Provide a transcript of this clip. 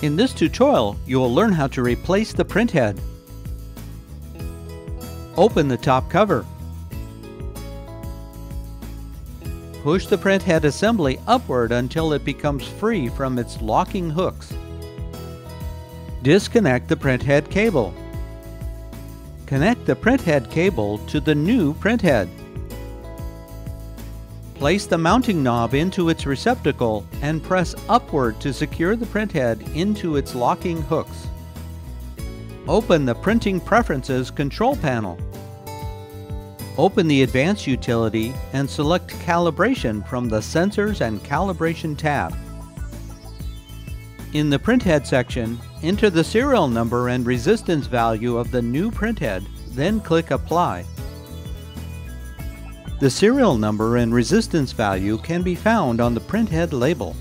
In this tutorial, you will learn how to replace the printhead. Open the top cover. Push the printhead assembly upward until it becomes free from its locking hooks. Disconnect the printhead cable. Connect the printhead cable to the new printhead. Place the mounting knob into its receptacle and press upward to secure the printhead into its locking hooks. Open the Printing Preferences control panel. Open the Advanced utility and select Calibration from the Sensors and Calibration tab. In the printhead section, enter the serial number and resistance value of the new printhead, then click Apply. The serial number and resistance value can be found on the printhead label.